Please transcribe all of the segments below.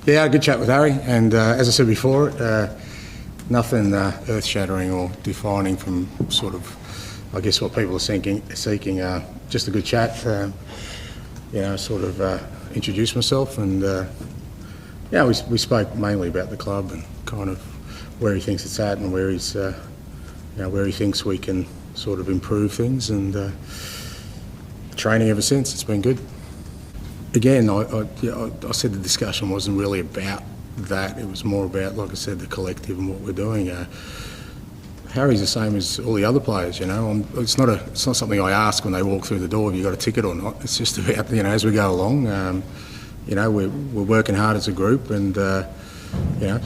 Yeah, I had a good chat with Harry, and as I said before, nothing earth-shattering or defining from sort of, I guess, what people are seeking. Just a good chat. Sort of introduced myself, and we spoke mainly about the club and kind of where he thinks it's at and where he's, where he thinks we can sort of improve things, and training ever since, it's been good. Again, I said the discussion wasn't really about that. It was more about, like I said, the collective and what we're doing. Harry's the same as all the other players, It's not something I ask when they walk through the door, have you got a ticket or not? It's just about, as we go along, we're working hard as a group, and,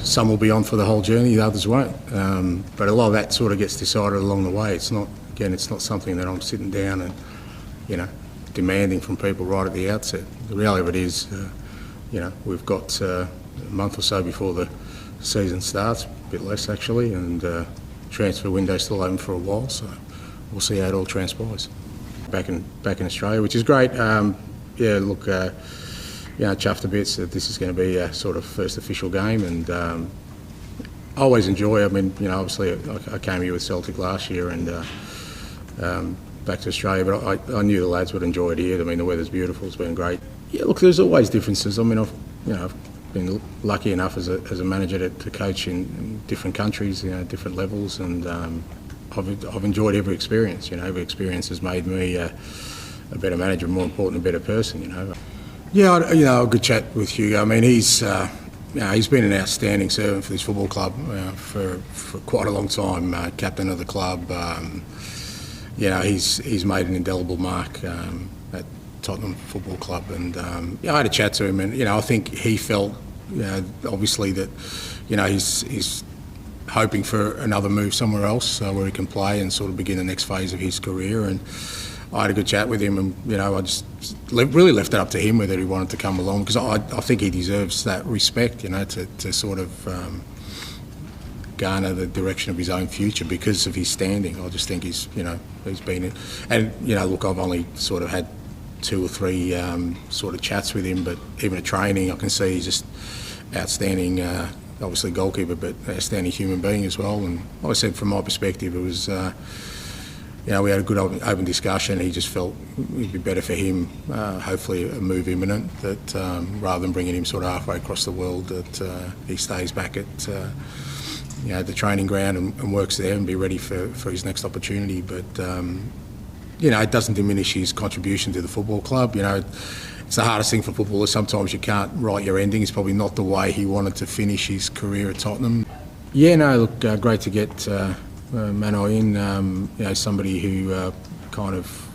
some will be on for the whole journey, the others won't. But a lot of that sort of gets decided along the way. It's not something that I'm sitting down and, demanding from people right at the outset. The reality of it is, we've got a month or so before the season starts, a bit less actually, and transfer window's still open for a while, so we'll see how it all transpires. Back in Australia, which is great. Chuffed a bit that this is going to be a sort of first official game, and I always enjoy. Obviously I came here with Celtic last year, and back to Australia, but I knew the lads would enjoy it here. The weather's beautiful, it's been great. Yeah, look, there's always differences. I've been lucky enough as a manager to coach in different countries, different levels, and I've enjoyed every experience. Every experience has made me a better manager, more important, a better person. Yeah, a good chat with Hugo. He's been an outstanding servant for this football club for quite a long time. Captain of the club. He's made an indelible mark at Tottenham Football Club, and I had a chat to him, and I think he felt obviously that he's hoping for another move somewhere else where he can play and sort of begin the next phase of his career. And I had a good chat with him, and I just really left it up to him whether he wanted to come along, because I think he deserves that respect, to sort of garner the direction of his own future because of his standing. I just think he's been in, and look, I've only sort of had 2 or 3 sort of chats with him, but even at training I can see he's just outstanding, obviously goalkeeper, but outstanding human being as well. And like I said, from my perspective, it was we had a good open discussion. He just felt it'd be better for him, hopefully a move imminent, that rather than bringing him sort of halfway across the world, that he stays back at the training ground and works there and be ready for his next opportunity. But it doesn't diminish his contribution to the football club. It's the hardest thing for footballers. Sometimes you can't write your ending. It's probably not the way he wanted to finish his career at Tottenham. Yeah, no, look, great to get Mano in. Somebody who kind of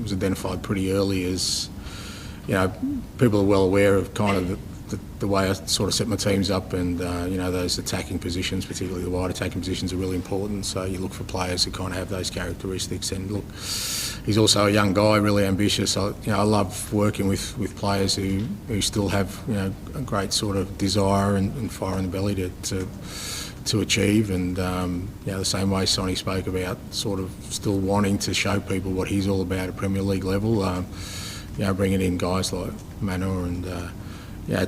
was identified pretty early as, people are well aware of kind of the way I sort of set my teams up, and those attacking positions, particularly the wide attacking positions, are really important. So you look for players who kind of have those characteristics. And look, he's also a young guy, really ambitious. I love working with players who still have a great sort of desire and fire in the belly to achieve. And the same way Sonny spoke about sort of still wanting to show people what he's all about at Premier League level. Bringing in guys like Mano and.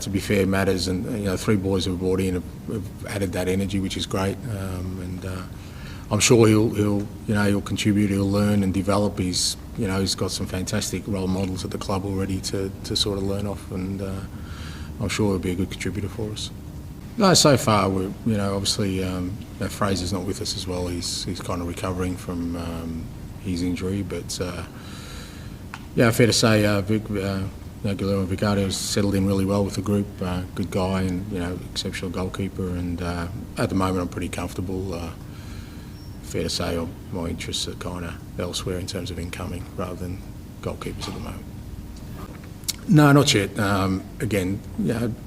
To be fair, Matters and 3 boys who were brought in have added that energy, which is great. And I'm sure he'll contribute, he'll learn and develop. He's got some fantastic role models at the club already to sort of learn off, and I'm sure he'll be a good contributor for us. No, so far we're obviously Fraser's not with us as well. He's kind of recovering from his injury, but fair to say, Guillermo Vicario's settled in really well with the group. Good guy, and exceptional goalkeeper. And at the moment, I'm pretty comfortable. Fair to say, my interests are kind of elsewhere in terms of incoming rather than goalkeepers at the moment. No, not yet. Again,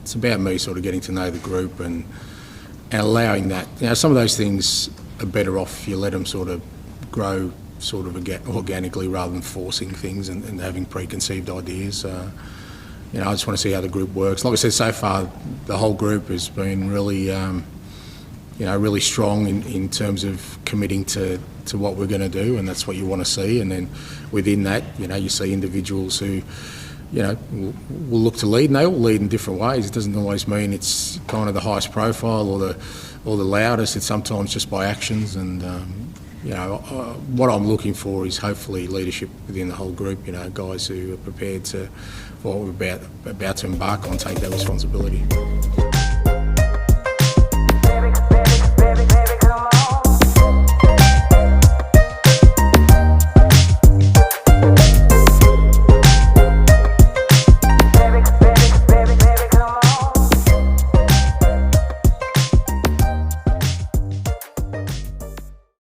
it's about me sort of getting to know the group and allowing that. Some of those things are better off if you let them sort of grow sort of organically rather than forcing things and having preconceived ideas. I just want to see how the group works. Like I said, so far the whole group has been really, really strong in terms of committing to what we're going to do, and that's what you want to see. And then within that, you see individuals who will look to lead, and they all lead in different ways. It doesn't always mean it's kind of the highest profile or the loudest. It's sometimes just by actions, and what I'm looking for is hopefully leadership within the whole group. Guys who are prepared to, for what we're about to embark on, take that responsibility.